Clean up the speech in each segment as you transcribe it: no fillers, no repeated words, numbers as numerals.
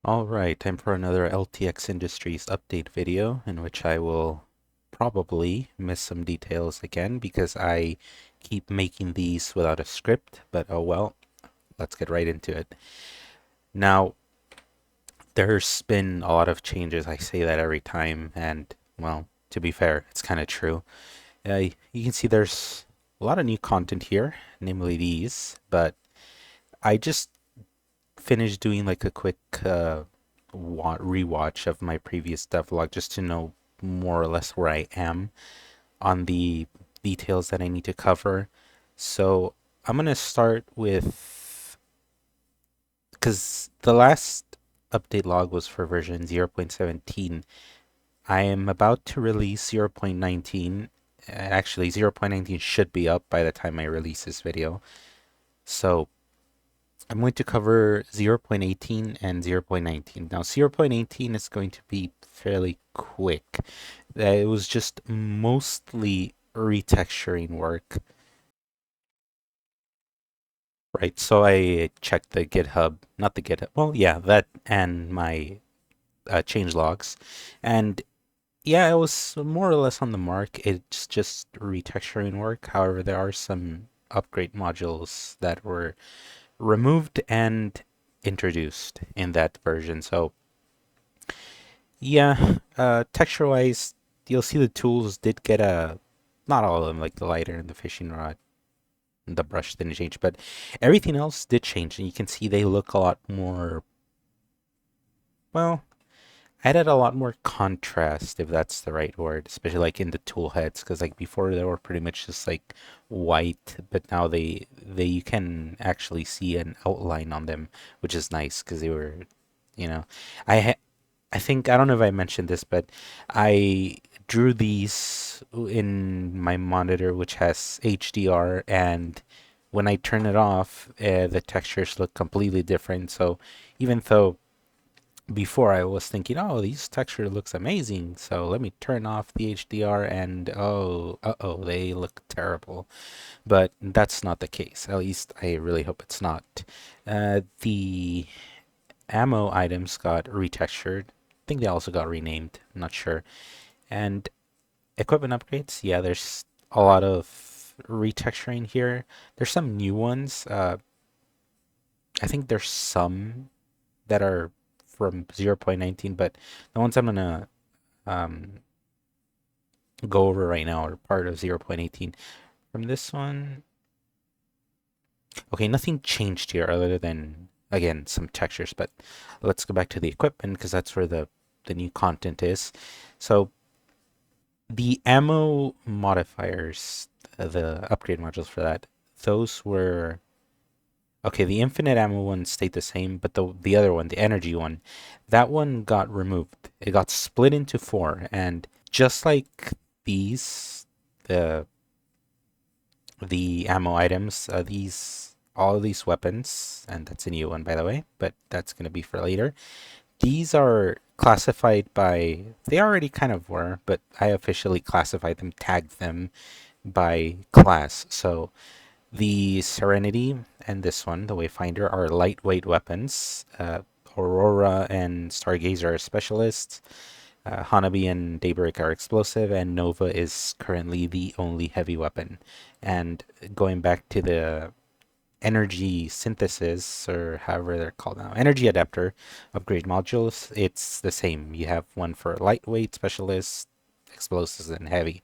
Alright, time for another LTX Industries update video in which I will probably miss some details again because I keep making these without a script, but oh well, let's get right into it. Now, there's been a lot of changes. I say that every time, and well, to be fair, it's kind of true. You can see there's a lot of new content here, namely these, but I just finished doing like a quick rewatch of my previous devlog just to know more or less where I am on the details that I need to cover. So I'm gonna start with because the last update log was for version 0.17. I am about to release 0.19. Actually, 0.19 should be up by the time I release this video. So I'm going to cover 0.18 and 0.19. Now, 0.18 is going to be fairly quick. It was just mostly retexturing work, right? So I checked the GitHub, not the GitHub, well, yeah, that and my change logs. And yeah, it was more or less on the mark. It's just retexturing work. However, there are some upgrade modules that were removed and introduced in that version. So yeah, texture wise, you'll see the tools did get not all of them, like the lighter and the fishing rod, and the brush didn't change, but everything else did change, and you can see they look a lot more, well, added a lot more contrast, if that's the right word, especially like in the tool heads, because like before they were pretty much just like white, but now they you can actually see an outline on them, which is nice because they were, you know, I ha I think I don't know if I mentioned this, but I drew these in my monitor, which has HDR, and when I turn it off, the textures look completely different. So even though before I was thinking, oh, these texture looks amazing, so let me turn off the HDR and oh, uh-oh, they look terrible. But that's not the case. At least I really hope it's not. The ammo items got retextured. I think they also got renamed. I'm not sure. And equipment upgrades, yeah, there's a lot of retexturing here. There's some new ones. I think there's some that are from 0.19, but the ones I'm gonna um, go over right now are part of 0.18. From this one, okay, nothing changed here other than, again, some textures, but let's go back to the equipment because that's where the new content is. So the ammo modifiers, the upgrade modules for that, those were okay. The infinite ammo one stayed the same, but the other one, the energy one, that one got removed. It got split into four, and just like these, the the ammo items, these all of these weapons, and that's a new one by the way, but that's gonna be for later. These are classified by, they already kind of were, but I officially classified them, tagged them by class. So the Serenity and this one, the Wayfinder, are lightweight weapons. Aurora and Stargazer are specialists. Hanabi and Daybreak are explosive, and Nova is currently the only heavy weapon. And going back to the energy synthesis, or however they're called now, energy adapter upgrade modules, it's the same. You have one for lightweight, specialist, explosives, and heavy.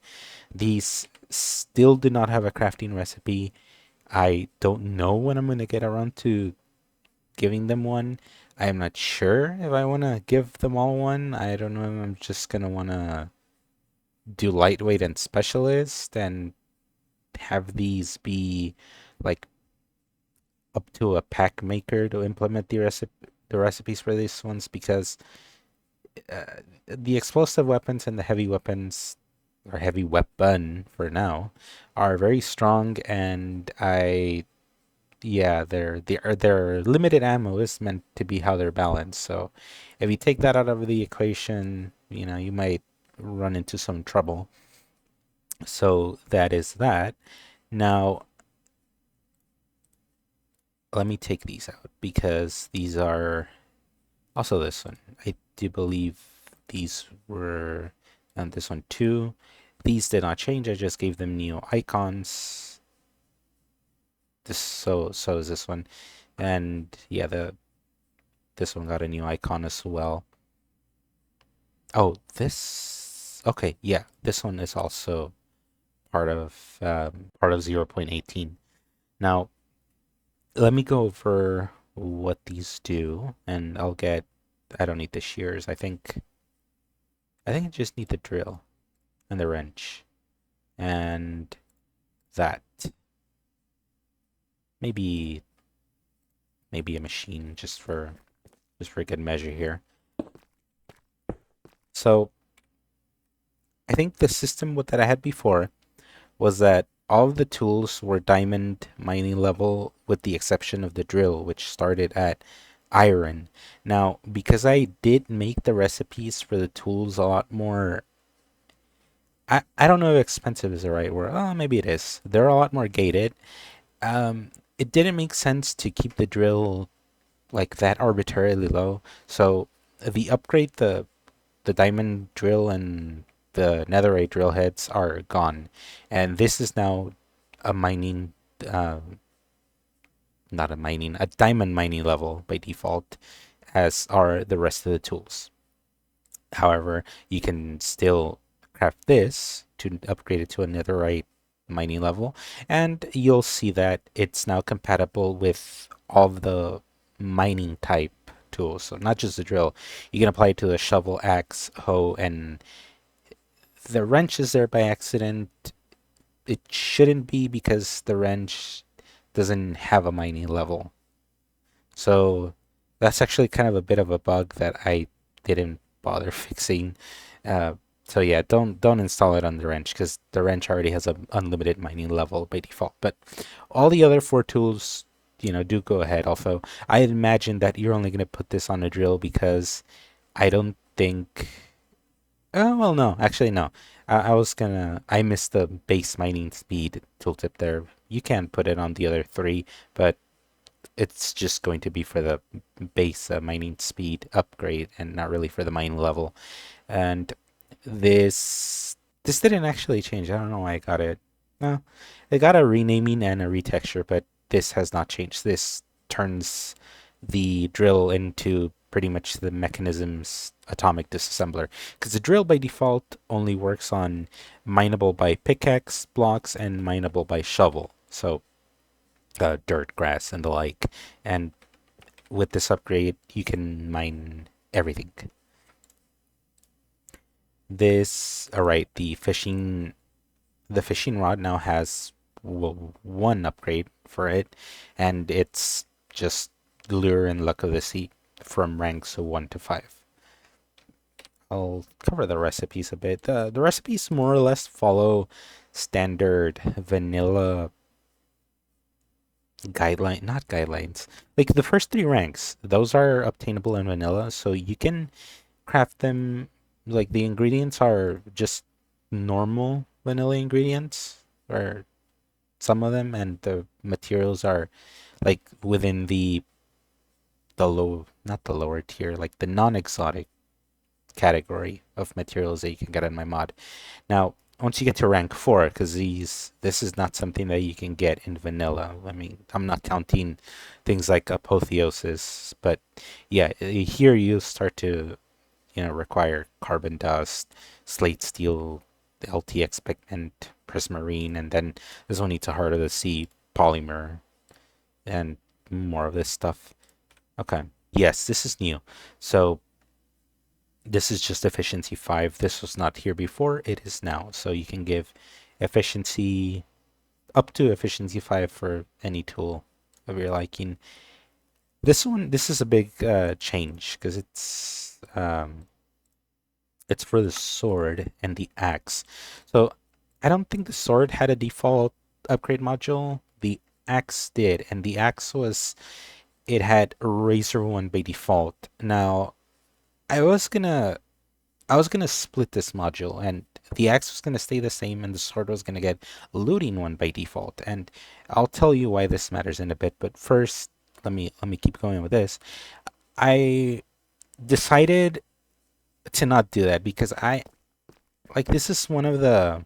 These still do not have a crafting recipe. I don't know when I'm going to get around to giving them one. I am not sure if I want to give them all one. I don't know if I'm just going to want to do lightweight and specialist and have these be like up to a pack maker to implement the recipes for these ones, because the explosive weapons and the heavy weapons, or heavy weapon for now, are very strong, and yeah, their limited ammo is meant to be how they're balanced. So if you take that out of the equation, you might run into some trouble. So that is that. Now, let me take these out because these are Also this one. I do believe these were, and this one too. These did not change. I just gave them new icons. This so is this one, and yeah, the this one got a new icon as well. Oh, this okay, yeah, this one is also part of 0.18. Now, let me go over what these do, and I'll get. I don't need the shears. I think I just need the drill and the wrench and that. Maybe maybe a machine just for good measure here. So I think the system that I had before was that all of the tools were diamond mining level with the exception of the drill, which started at iron. Now, because I did make the recipes for the tools a lot more, I don't know if expensive is the right word. Oh, maybe it is. They're a lot more gated. It didn't make sense to keep the drill like that arbitrarily low. So the upgrade, the diamond drill and the netherite drill heads are gone, and this is now a mining, uh, not a mining, a diamond mining level by default, as are the rest of the tools. However, you can still craft this to upgrade it to a netherite mining level, and you'll see that it's now compatible with all of the mining type tools. So not just the drill, you can apply it to the shovel, axe, hoe, and the wrench is there by accident. It shouldn't be because the wrench doesn't have a mining level. So that's actually kind of a bit of a bug that I didn't bother fixing. Uh, so yeah, don't install it on the wrench because the wrench already has an unlimited mining level by default. But all the other four tools, do go ahead. Also, I imagine that you're only gonna put this on a drill because I don't think. Oh, well, no, actually, no. I missed the base mining speed tooltip there. You can put it on the other three, but it's just going to be for the base mining speed upgrade and not really for the mine level. And this didn't actually change. I don't know why I got it. No, it got a renaming and a retexture, but this has not changed. This turns the drill into pretty much the mechanism's atomic disassembler. Because the drill by default only works on mineable by pickaxe blocks and mineable by shovel. So dirt, grass, and the like. And with this upgrade, you can mine everything. Alright, the fishing rod now has one upgrade for it, and it's just lure and luck of the sea from ranks 1 to 5. I'll cover the recipes a bit. The recipes more or less follow standard vanilla guideline, not guidelines. Like the first three ranks, those are obtainable in vanilla, so you can craft them. Like the ingredients are just normal vanilla ingredients, or some of them, and the materials are like within the low, not the lower tier, like the non-exotic category of materials that you can get in my mod. Now, once you get to rank 4, because this is not something that you can get in vanilla. I mean, I'm not counting things like apotheosis, but yeah, here you start to require carbon dust, slate steel, the LTX pigment, prismarine, and then there's only to heart of the sea polymer and more of this stuff. Okay. Yes, this is new. So this is just efficiency 5. This was not here before. It is now. So you can give efficiency up to efficiency 5 for any tool of your liking. This is a big change because it's for the sword and the axe. So I don't think the sword had a default upgrade module. The axe did, and the axe it had Razor One by default. Now I was gonna I was gonna split this module, and the axe was gonna stay the same, and the sword was gonna get looting one by default. And I'll tell you why this matters in a bit. But first, let me keep going with this. I decided to not do that because I like this is one of the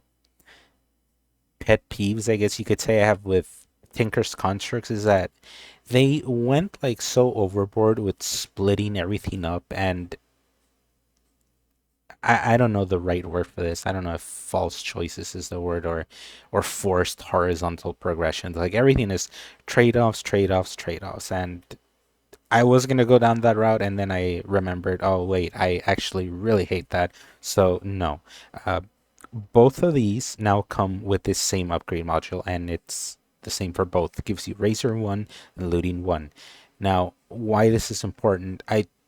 pet peeves, I guess you could say, I have with Tinker's constructs is that they went like so overboard with splitting everything up, and I don't know the right word for this. I don't know if false choices is the word, or forced horizontal progressions. Like everything is trade-offs, trade-offs, trade-offs, and I was gonna go down that route, and then I remembered, oh wait, I actually really hate that. So no, uh, both of these now come with this same upgrade module, and it's the same for both. It gives you Razor 1 and Looting 1. Now, why this is important,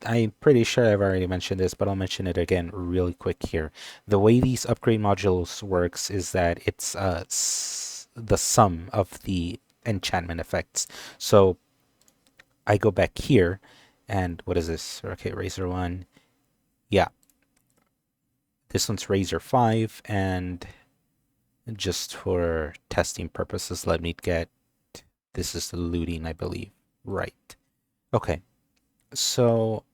I'm pretty sure I've already mentioned this, but I'll mention it again really quick here. The way these upgrade modules works is that it's the sum of the enchantment effects. So I go back here, and what is this? Okay, Razor 1. Yeah, this one's Razor 5, and just for testing purposes, let me get, this is the looting, I believe. Right. Okay. So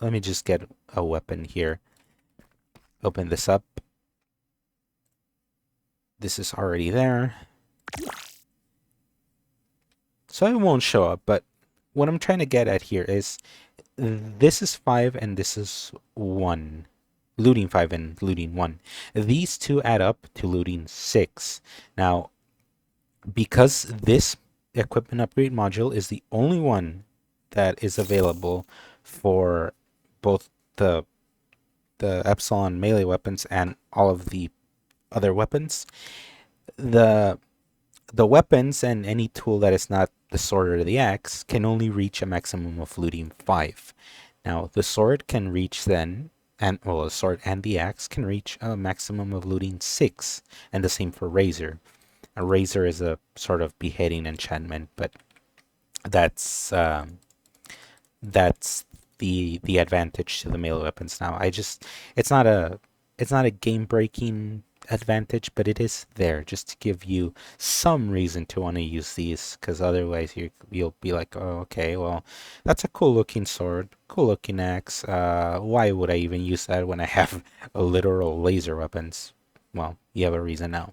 let me just get a weapon here. Open this up. This is already there. So it won't show up, but what I'm trying to get at here is this is 5 and this is 1. Looting 5 and looting 1. These two add up to looting 6. Now, because this equipment upgrade module is the only one that is available for both the Epsilon melee weapons and all of the other weapons, the weapons and any tool that is not the sword or the axe can only reach a maximum of looting 5. Now, the sword can reach then, and well, the sword and the axe can reach a maximum of looting 6, and the same for Razor. A Razor is a sort of beheading enchantment, but that's that's the advantage to the melee weapons now. It's not a game breaking advantage, but it is there just to give you some reason to want to use these, because otherwise you'll be like, oh, okay, well, that's a cool looking sword, cool looking axe. Why would I even use that when I have a literal laser weapons? Well, you have a reason now.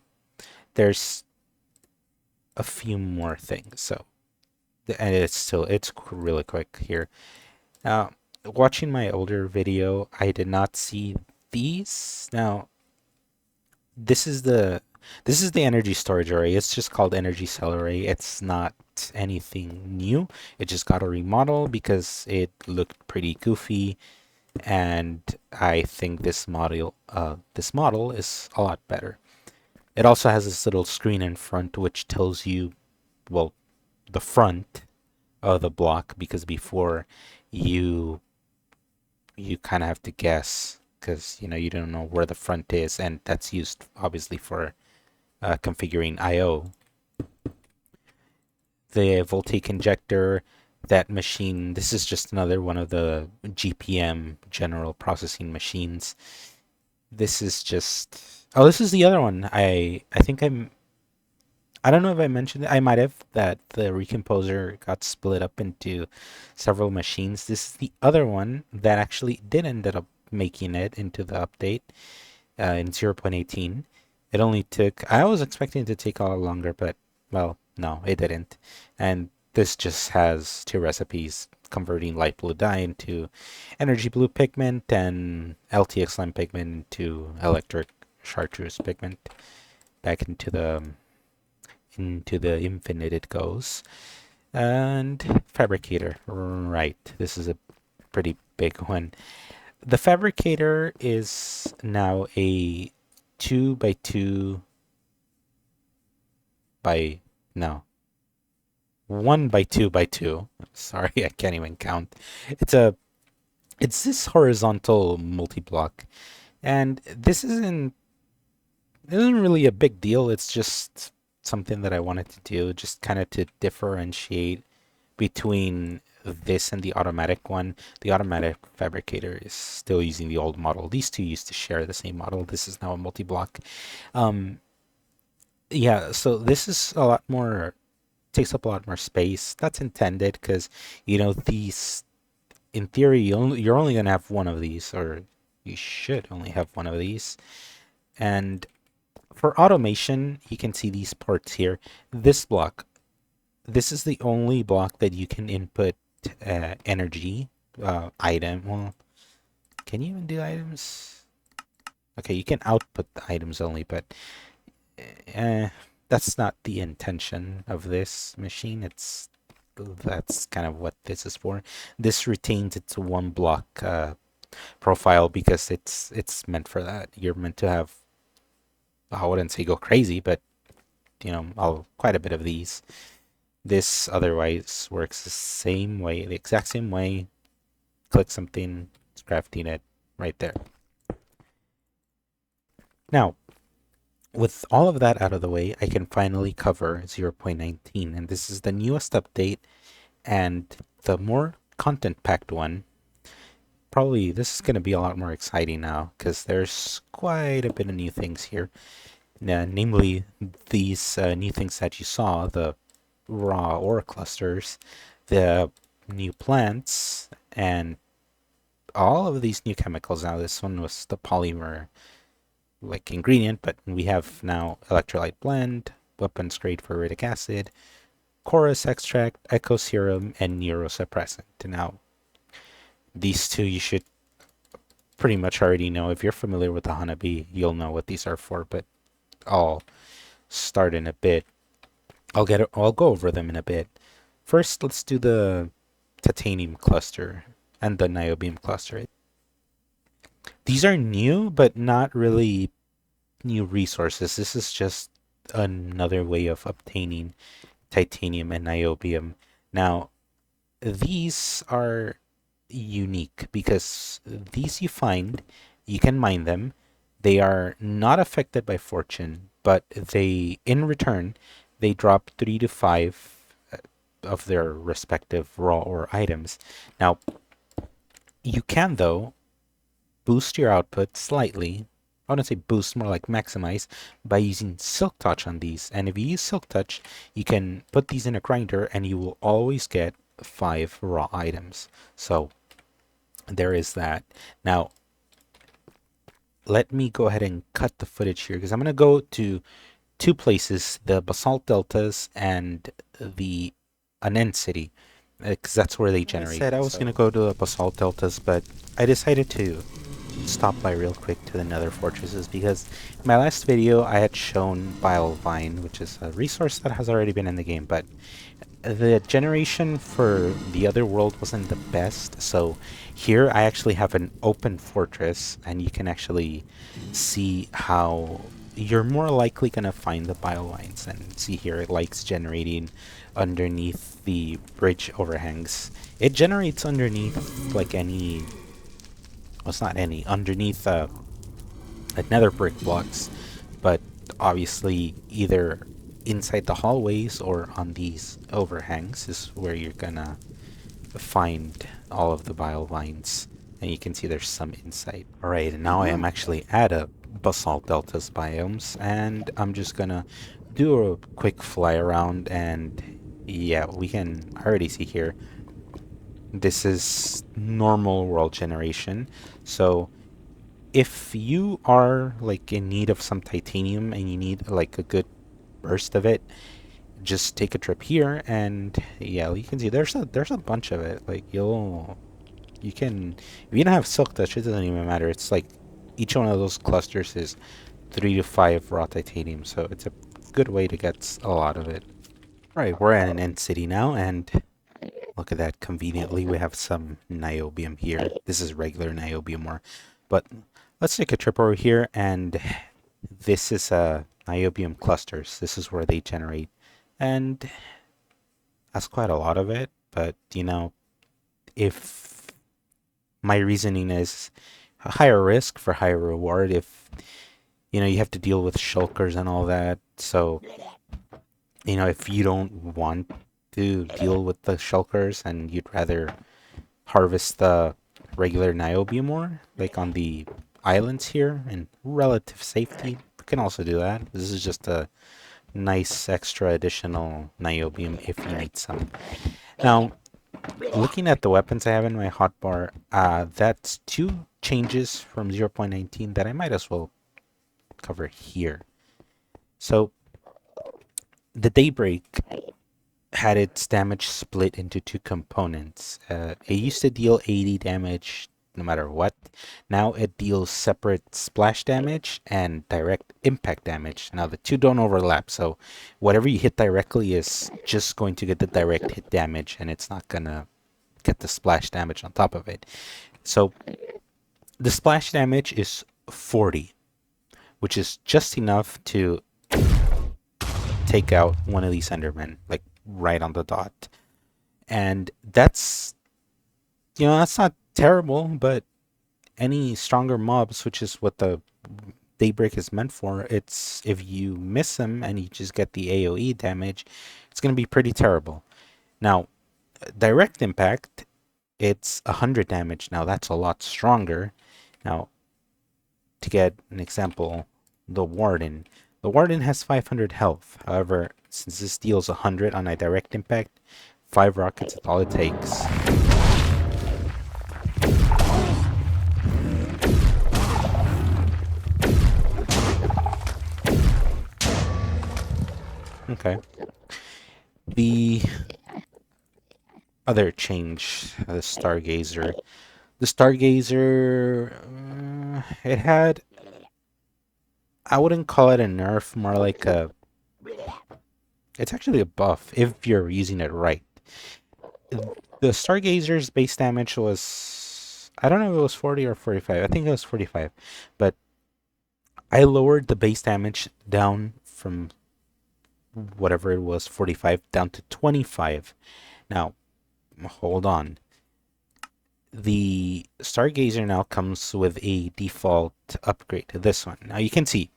There's a few more things, so and it's really quick here. Now, watching my older video, I did not see these. Now, this is the energy storage array. It's just called energy cell array. It's not anything new. It just got a remodel because it looked pretty goofy, and I think this model is a lot better. It also has this little screen in front which tells you, well, the front of the block, because before you kind of have to guess because you don't know where the front is, and that's used obviously for configuring I/O. The voltaic injector, that machine. This is just another one of the GPM general processing machines. This is just, oh, this is the other one. I think I don't know if I mentioned it. I might have, that the recomposer got split up into several machines. This is the other one that actually did end up making it into the update in 0.18. It only took, I was expecting it to take a lot longer, but well, no, it didn't. And this just has two recipes, converting light blue dye into energy blue pigment and LTX lime pigment to electric chartreuse pigment. Back into the infinite it goes. And fabricator, right. This is a pretty big one. The fabricator is now a 2 by 2 by, no, 1 by 2 by 2. Sorry, I can't even count. It's a it's this horizontal multi-block, and this isn't really a big deal. It's just something that I wanted to do, just kind of to differentiate between this and the automatic one. The automatic fabricator is still using the old model. These two used to share the same model. This is now a multi-block. Um, yeah, so this is takes up a lot more space. That's intended because, these in theory, you're only gonna have one of these, or you should only have one of these. And for automation, you can see these parts here. This block, this is the only block that you can input energy item. Well, can you even do items? Okay, you can output the items only, but uh, that's not the intention of this machine. That's kind of what this is for. This retains its one block profile because it's meant for that. You're meant to have, I wouldn't say go crazy, but quite a bit of these. This otherwise works the same way, the exact same way. Click something, it's crafting it right there. Now, with all of that out of the way, I can finally cover 0.19, and this is the newest update and the more content-packed one. Probably this is going to be a lot more exciting now because there's quite a bit of new things here. Namely, these new things that you saw, the raw ore clusters, the new plants, and all of these new chemicals. Now, this one was the polymer like ingredient, but we have now electrolyte blend, weapons grade ferritic acid, chorus extract, echo serum, and neurosuppressant. Now, these two you should pretty much already know. If you're familiar with the Hanabi, you'll know what these are for, but I'll start in a bit. I'll go over them in a bit. First, let's do the titanium cluster and the niobium cluster. These are new, but not really new resources. This is just another way of obtaining titanium and niobium. Now, these are unique because these you find, you can mine them. They are not affected by fortune, but in return, they drop 3 to 5 of their respective raw ore items. Now, you can, though, boost your output slightly. I wouldn't say boost, more like maximize, by using Silk Touch on these. And if you use Silk Touch, you can put these in a grinder and you will always get 5 raw items. So there is that. Now, let me go ahead and cut the footage here because I'm going to go to two places, the basalt deltas and the Anen city, because that's where they generate. I said I was going to go to the basalt deltas, but I decided to stop by real quick to the nether fortresses because in my last video I had shown Bile Vine, which is a resource that has already been in the game, but the generation for the other world wasn't the best. So here I actually have an open fortress, and you can actually see how you're more likely going to find the bile lines. And see here, it likes generating underneath the bridge overhangs. It generates underneath like any, well, it's not any, underneath nether brick blocks, but obviously either inside the hallways or on these overhangs is where you're gonna find all of the bile vines, and you can see there's some inside. Alright, and now I am actually at a basalt deltas biomes, and I'm just gonna do a quick fly around, and yeah, we can already see here this is normal world generation. So if you are like in need of some titanium and you need like a good burst of it, just take a trip here, and yeah, you can see there's a bunch of it. Like you can, if you don't have silk touch, it doesn't even matter. It's like each one of those clusters is 3 to 5 raw titanium, so it's a good way to get a lot of it. Right, we're at an end city now, and look at that. Conveniently, we have some niobium here. This is regular niobium ore, but let's take a trip over here, and this is niobium clusters. This is where they generate, and that's quite a lot of it. But if my reasoning is a higher risk for higher reward, if you have to deal with shulkers and all that, so if you don't want to deal with the shulkers and you'd rather harvest the regular niobium ore, like on the islands here in relative safety, you can also do that. This is just a nice extra additional niobium if you need some. Now, looking at the weapons I have in my hotbar, that's two changes from 0.19 that I might as well cover here. So the Daybreak had its damage split into two components. It used to deal 80 damage no matter what. Now it deals separate splash damage and direct impact damage. Now the two don't overlap, so whatever you hit directly is just going to get the direct hit damage, and it's not gonna get the splash damage on top of it. So the splash damage is 40, which is just enough to take out one of these Endermen, like right on the dot. And that's, that's not terrible, but any stronger mobs, which is what the Daybreak is meant for, it's if you miss them and you just get the AoE damage, it's going to be pretty terrible. Now, direct impact, it's 100 damage. Now, that's a lot stronger. Now, to get an example, the Warden. The Warden has 500 health. However, since this deals 100 on a direct impact, 5 rockets is all it takes. Okay. The other change, the Stargazer. The Stargazer, it had, I wouldn't call it a nerf, more like a, it's actually a buff if you're using it right. The Stargazer's base damage was, I don't know if it was 40 or 45. I think it was 45. But I lowered the base damage down from whatever it was, 45, down to 25. Now, hold on. The Stargazer now comes with a default upgrade to this one. Now you can see,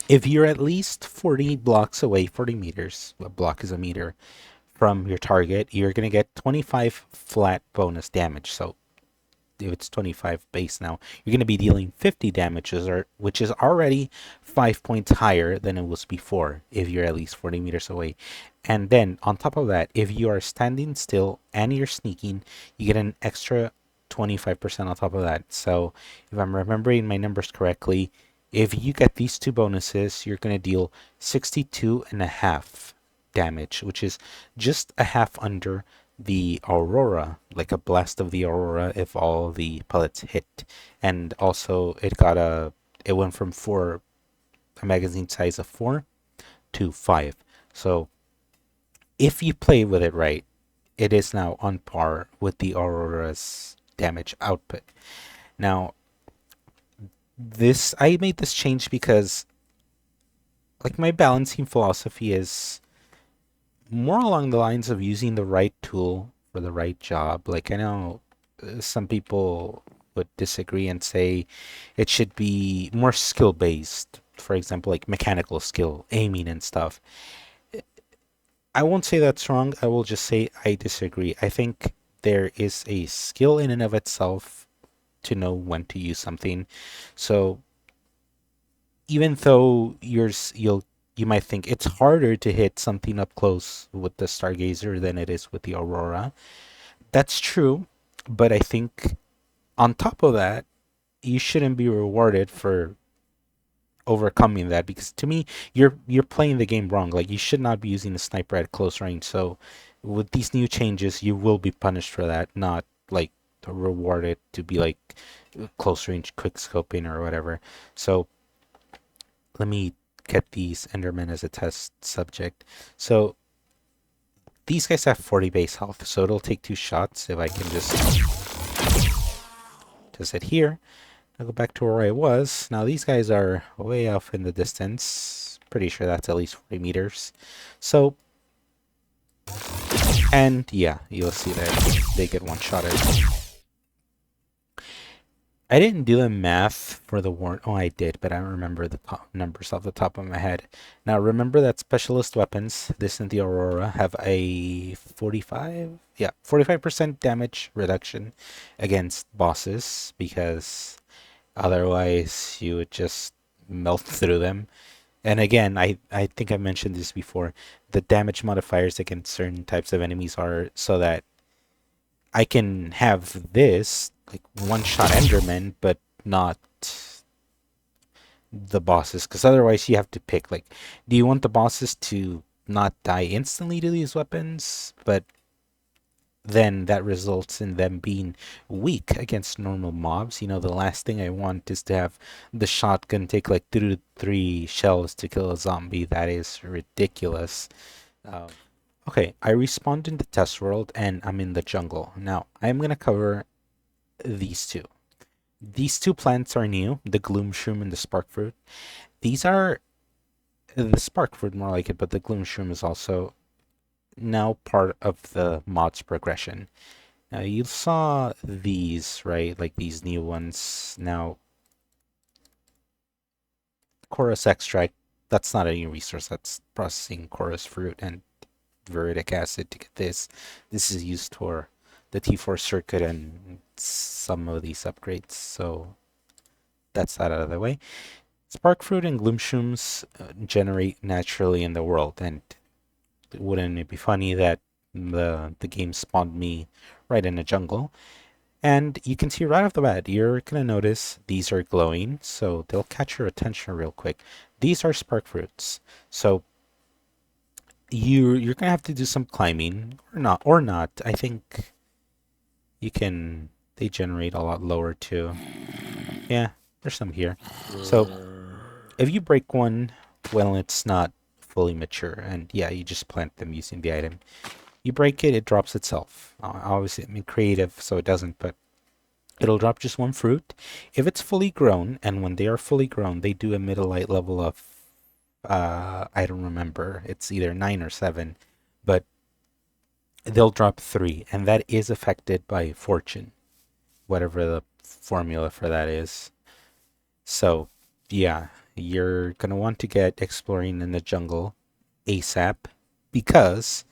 if you're at least 40 blocks away, 40 meters, a block is a meter, from your target, you're going to get 25 flat bonus damage. So if it's 25 base now, you're going to be dealing 50 damages, which is already 5 points higher than it was before if you're at least 40 meters away. And then on top of that, if you are standing still and you're sneaking, you get an extra 25% on top of that. So if I'm remembering my numbers correctly, if you get these two bonuses, you're going to deal 62.5 damage, which is just a half under the Aurora, like a blast of the Aurora if all the pellets hit. And also it went from a magazine size of 4 to 5. So if you play with it right, it is now on par with the Aurora's damage output. Now, I made this change because like my balancing philosophy is more along the lines of using the right tool for the right job. Like I know some people would disagree and say it should be more skill based. For example, like mechanical skill, aiming and stuff. I won't say that's wrong. I will just say I disagree. I think there is a skill in and of itself to know when to use something. So even though you might think it's harder to hit something up close with the Stargazer than it is with the Aurora. That's true, but I think on top of that, you shouldn't be rewarded for overcoming that, because to me, you're playing the game wrong. Like you should not be using a sniper at close range. So with these new changes, you will be punished for that, not like rewarded to be like close range quick scoping or whatever. So let me get these Endermen as a test subject. So these guys have 40 base health, so it'll take 2 shots if I can just hit here. I'll go back to where I was. Now these guys are way off in the distance. Pretty sure that's at least 40 meters. So, and yeah, you'll see that they get one-shotted. I didn't do the math for the warrant. Oh, I did, but I don't remember the numbers off the top of my head. Now, remember that specialist weapons, this and the Aurora, have a 45% damage reduction against bosses, because otherwise you would just melt through them. And again, I think I mentioned this before. The damage modifiers against certain types of enemies are so that I can have this like one shot Enderman, but not the bosses, because otherwise you have to pick like, do you want the bosses to not die instantly to these weapons, but then that results in them being weak against normal mobs. You know, the last thing I want is to have the shotgun take like 2 to 3 shells to kill a zombie. That is ridiculous. Um, okay, I respawned in the test world and I'm in the jungle. Now, I'm going to cover these two. These two plants are new, the gloom shroom and the spark fruit. These are the spark fruit more like it, but the gloom shroom is also now part of the mod's progression. Now you saw these, right? Like these new ones. Now, chorus extract, that's not a new resource. That's processing chorus fruit and viridic acid to get this. This is used for the T4 circuit and some of these upgrades. So that's that out of the way. Spark fruit and gloom shrooms generate naturally in the world, and wouldn't it be funny that the game spawned me right in a jungle? And you can see right off the bat, you're going to notice these are glowing, so they'll catch your attention real quick. These are spark fruits. So you're going to have to do some climbing or not. I think you can they generate a lot lower too. Yeah, there's some here. So if you break one, well, it's not fully mature, and yeah, you just plant them using the item. You break it, it drops itself. Obviously, I mean creative, so it doesn't, but it'll drop just one fruit. If it's fully grown, and when they are fully grown, they do emit a light level of, I don't remember, it's either 9 or 7, but they'll drop 3, and that is affected by fortune, whatever the formula for that is. So, yeah, you're gonna want to get exploring in the jungle ASAP because,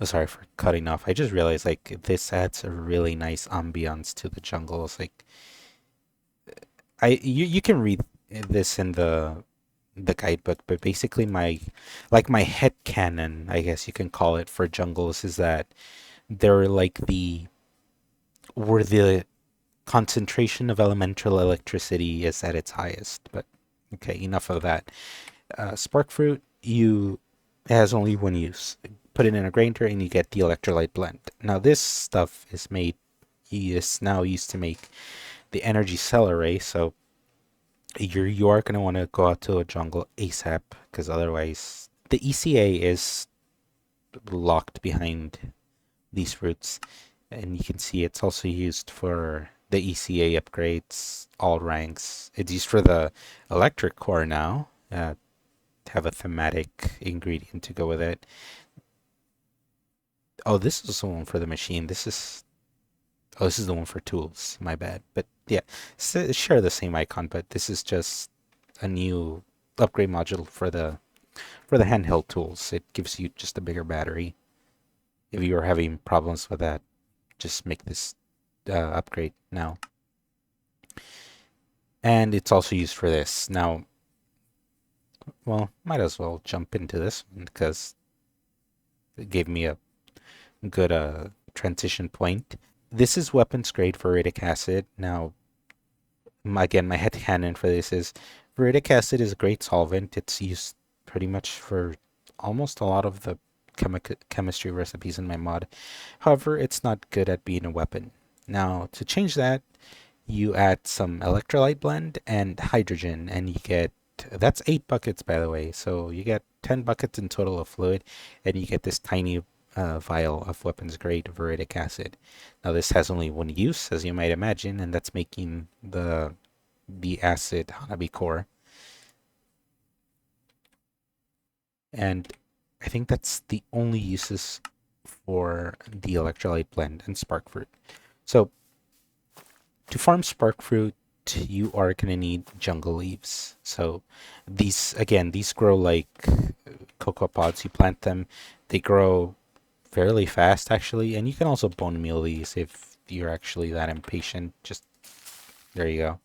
oh, sorry for cutting off. I just realized like this adds a really nice ambiance to the jungle. It's like you can read this in the guidebook, but basically my head canon, I guess you can call it, for jungles is that they're like the where the concentration of elemental electricity is at its highest. But okay, enough of that. Spark fruit, it has only one use. Put it in a grinder and you get the electrolyte blend. Now this stuff is now used to make the energy cell array, so you are gonna want to go out to a jungle ASAP because otherwise the ECA is locked behind these fruits, and you can see it's also used for the ECA upgrades, all ranks. It's used for the electric core now. Have a thematic ingredient to go with it. Oh, this is the one for the machine. This is the one for tools. My bad. But yeah, share the same icon, but this is just a new upgrade module for the handheld tools. It gives you just a bigger battery. If you're having problems with that, just make this upgrade now. And it's also used for this. Now, well, might as well jump into this one because it gave me a good transition point. This is weapons grade viridic acid. Now, again, my headcanon for this is viridic acid is a great solvent. It's used pretty much for almost a lot of the chemistry recipes in my mod. However, it's not good at being a weapon. Now, to change that, you add some electrolyte blend and hydrogen, and you get that's 8 buckets, by the way. So you get 10 buckets in total of fluid, and you get this tiny vial of weapons grade viridic acid. Now this has only one use, as you might imagine, and that's making the acid Hanabi core. And I think that's the only uses for the electrolyte blend and spark fruit. So to farm spark fruit, you are gonna need jungle leaves. So these grow like cocoa pods. You plant them, they grow fairly fast actually, and you can also bone meal these if you're actually that impatient. Just there you go.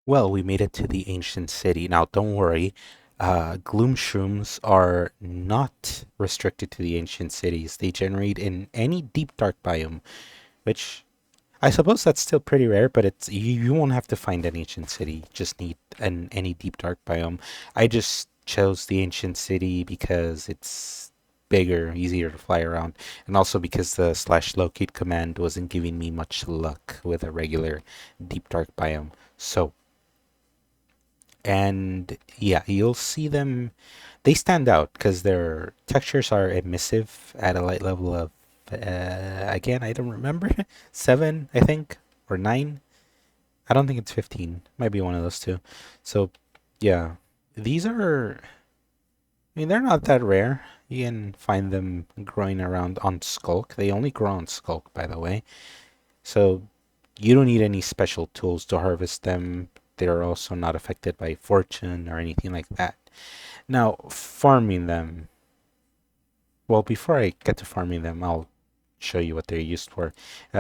Well, we made it to the ancient city. Now, don't worry. Gloom shrooms are not restricted to the ancient cities. They generate in any deep dark biome, which I suppose that's still pretty rare, but you won't have to find an ancient city. Just need any deep dark biome. I just chose the ancient city because it's bigger, easier to fly around, and also because the slash locate command wasn't giving me much luck with a regular deep dark biome. So, and yeah, you'll see them. They stand out because their textures are emissive at a light level of, again, I don't remember, 7, I think, or 9. I don't think it's 15. Might be one of those two. So, yeah, these are, I mean, they're not that rare. You can find them growing around on Skulk. They only grow on Skulk, by the way. So, you don't need any special tools to harvest them. They're also not affected by fortune or anything like that. Now, farming them. Well, before I get to farming them, I'll show you what they're used for.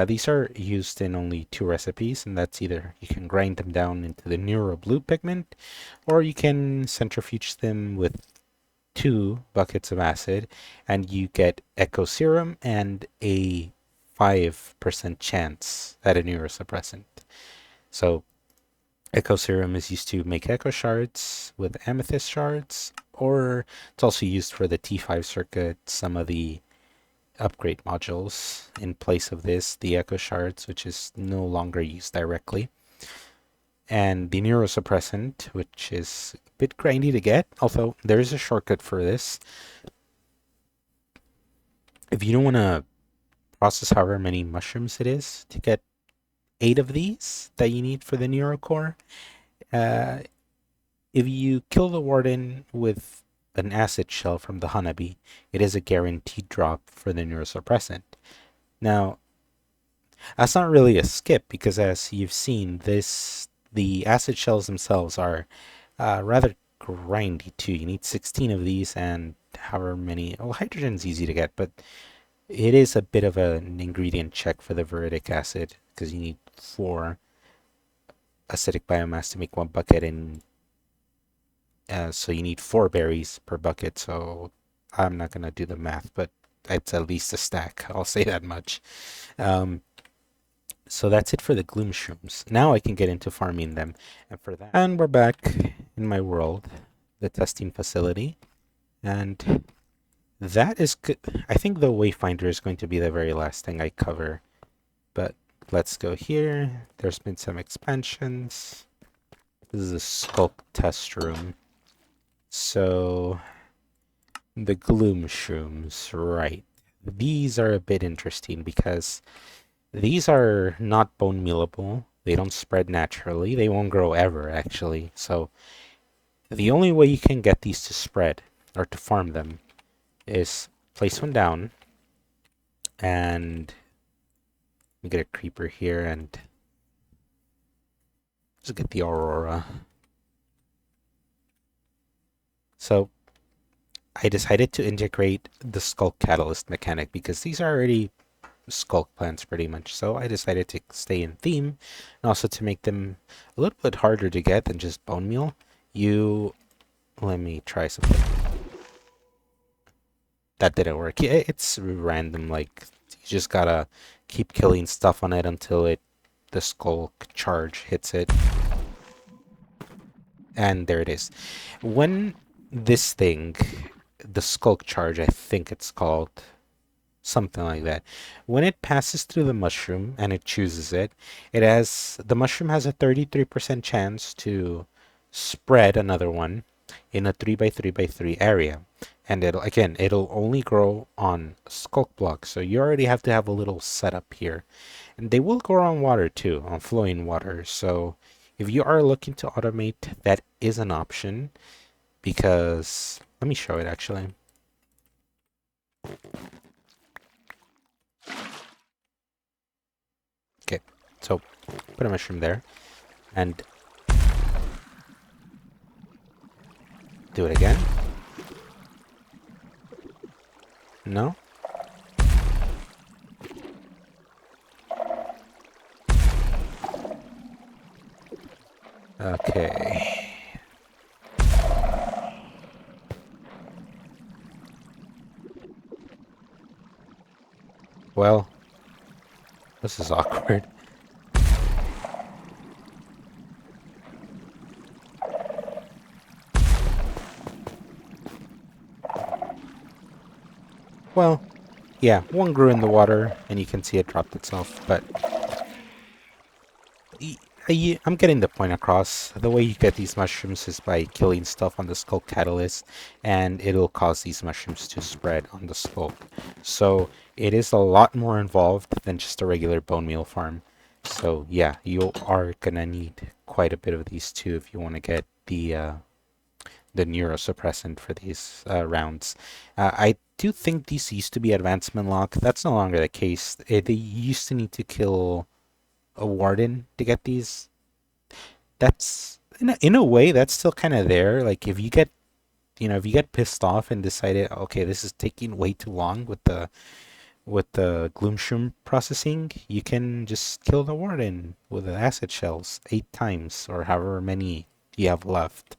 These are used in only 2 recipes, and that's either you can grind them down into the neuro blue pigment, or you can centrifuge them with 2 buckets of acid, and you get echo serum and a 5% chance at a neurosuppressant. So echo serum is used to make echo shards with amethyst shards, or it's also used for the T5 circuit, some of the upgrade modules in place of this, the echo shards, which is no longer used directly, and the neurosuppressant, which is a bit grindy to get, although there is a shortcut for this. If you don't want to process however many mushrooms it is to get 8 of these that you need for the neurocore, uh, if you kill the warden with an acid shell from the honeybee, it is a guaranteed drop for the neurosuppressant. Now, that's not really a skip because, as you've seen, the acid shells themselves are rather grindy too. You need 16 of these and however many. Well, hydrogen's easy to get, but it is a bit of an ingredient check for the viridic acid because you need 4 acidic biomass to make 1 bucket, and so you need 4 berries per bucket. So I'm not gonna do the math, but it's at least a stack. I'll say that much. Um, So that's it for the gloom shrooms. Now I can get into farming them. And we're back in my world, the testing facility. And that is good. I think the Wayfinder is going to be the very last thing I cover. But let's go here. There's been some expansions. This is a sculpt test room. So the gloom shrooms, right. These are a bit interesting because these are not bone mealable. They don't spread naturally. They won't grow ever, actually. So the only way you can get these to spread or to farm them is place one down and get a creeper here and just get the aurora. So I decided to integrate the skulk catalyst mechanic because these are already skulk plants pretty much. So I decided to stay in theme and also to make them a little bit harder to get than just bone meal. Let me try something. That didn't work. Yeah, it's random. Like you just gotta keep killing stuff on it until the skulk charge hits it. And there it is. When this thing, the skulk charge, I think it's called, something like that. When it passes through the mushroom and it chooses it, the mushroom has a 33% chance to spread another one in a 3x3x3 area. And it'll only grow on skulk blocks. So you already have to have a little setup here. And they will grow on water too, on flowing water. So if you are looking to automate, that is an option because let me show it actually. Okay, so put a mushroom there and do it again. No? Okay. Well, this is awkward. Well, yeah, one grew in the water, and you can see it dropped itself, but y- I'm getting the point across. The way you get these mushrooms is by killing stuff on the skull catalyst, and it'll cause these mushrooms to spread on the skull. So it is a lot more involved than just a regular bone meal farm. So yeah, you are gonna need quite a bit of these too if you want to get the neurosuppressant for these rounds. I do think these used to be advancement lock. That's no longer the case. They used to need to kill a warden to get these. That's in a way that's still kind of there. Like if you get if you get pissed off and decided, okay, this is taking way too long with the gloomshroom processing, you can just kill the warden with the acid shells 8 times or however many you have left.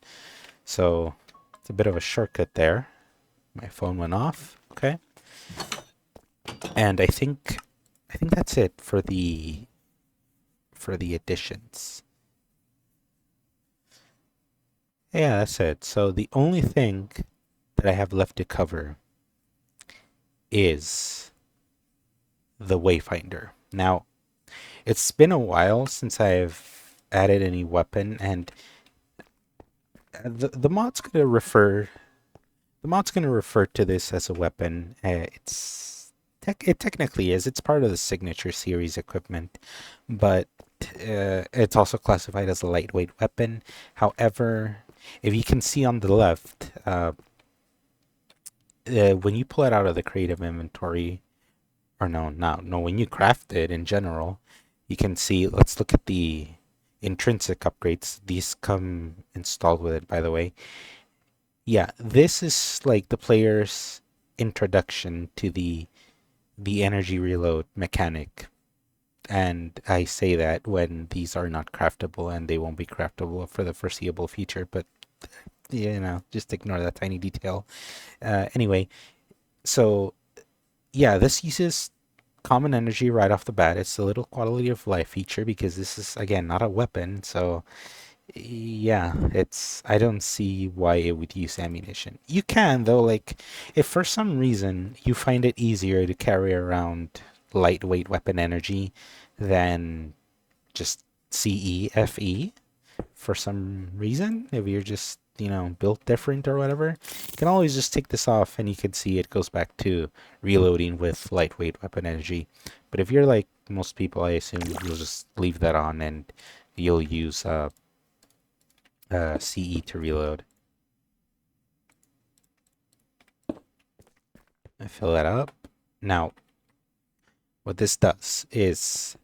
So it's a bit of a shortcut there. My phone went off. Okay. And I think that's it for the additions. Yeah, that's it. So the only thing that I have left to cover is the Wayfinder. Now, it's been a while since I've added any weapon, and the mod's gonna refer to this as a weapon. It technically is. It's part of the signature series equipment, but it's also classified as a lightweight weapon. However, if you can see on the left, when you pull it out of the creative inventory, or no, when you craft it in general, you can see. Let's look at the intrinsic upgrades. These come installed with it, by the way. Yeah, this is like the player's introduction to the energy reload mechanic. And I say that when these are not craftable, and they won't be craftable for the foreseeable future, but just ignore that tiny detail. Anyway, so yeah, this uses common energy right off the bat. It's a little quality of life feature because this is again not a weapon, so yeah, I don't see why it would use ammunition. You can though, like if for some reason you find it easier to carry around lightweight weapon energy than just CEFE for some reason, if you're just, built different or whatever, you can always just take this off and you can see it goes back to reloading with lightweight weapon energy. But if you're like most people, I assume you'll just leave that on and you'll use CE to reload. I fill that up. Now, what this does is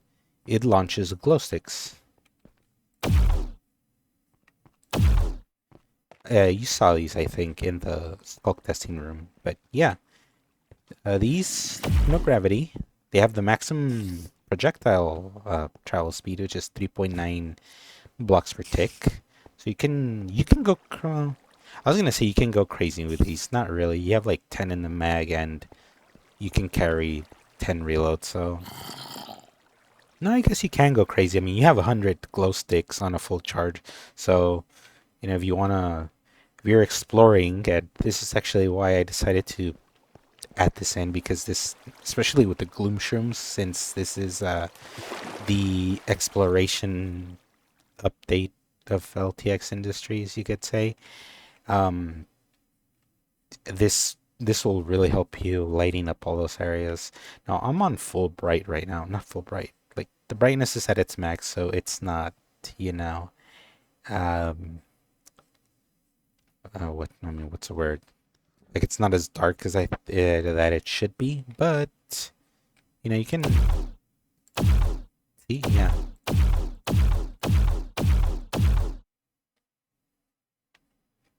it launches glow sticks. You saw these, I think, in the skulk testing room. But yeah, these, no gravity. They have the maximum projectile travel speed, which is 3.9 blocks per tick. So you can go. I was gonna say you can go crazy with these. Not really. You have like 10 in the mag, and you can carry 10 reloads. So no, I guess you can go crazy. I mean, you have 100 glow sticks on a full charge. So if you wanna, if you're exploring, and this is actually why I decided to add this in, because this, especially with the gloom shrooms, since this is the exploration update of LTX Industries, you could say. Um, this will really help you lighting up all those areas. Now I'm on full bright right now, not full bright. Like the brightness is at its max, so it's not, you know, um, what's the word? Like it's not as dark as that it should be, but you can see, yeah.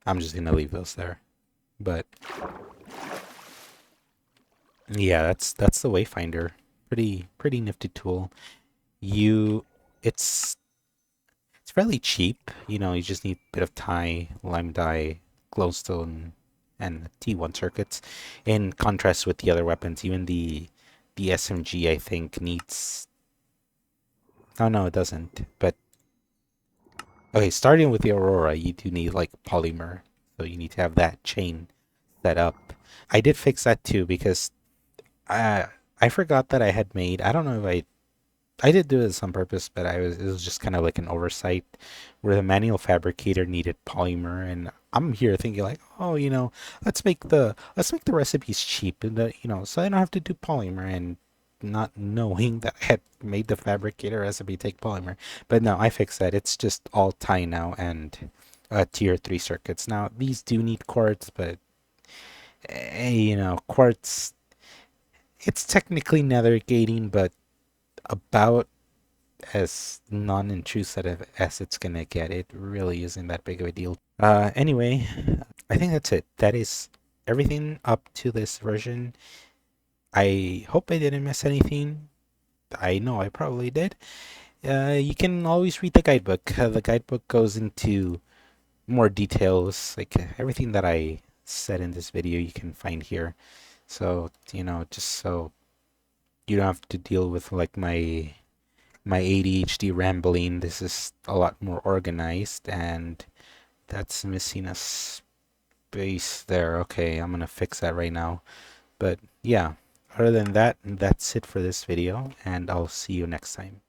I'm just gonna leave those there, but yeah, that's the Wayfinder. Pretty nifty tool. You, it's it's fairly cheap. You just need a bit of tie, lime dye, glowstone, and T1 circuits. In contrast with the other weapons, even the the SMG, I think, needs... Oh, no, it doesn't. But, okay, starting with the Aurora, you do need, like, polymer. So you need to have that chain set up. I did fix that too because I I forgot that I had made... I don't know if I did do this on purpose, but it was just kind of like an oversight where the manual fabricator needed polymer, and I'm here thinking like, oh, let's make the recipes cheap, and so I don't have to do polymer, and not knowing that I had made the fabricator recipe take polymer. But no, I fixed that. It's just all tie now and tier 3 circuits. Now these do need quartz, but quartz, it's technically nether gating, but about as non-intrusive as it's gonna get. It really isn't that big of a deal. Anyway, I think that's it. That is everything up to this version. I hope I didn't miss anything. I know I probably did. You can always read the guidebook. The guidebook goes into more details, like everything that I said in this video you can find here. So, just so you don't have to deal with like my ADHD rambling. This is a lot more organized, and that's missing a space there. Okay, I'm gonna fix that right now. But yeah, other than that, that's it for this video, and I'll see you next time.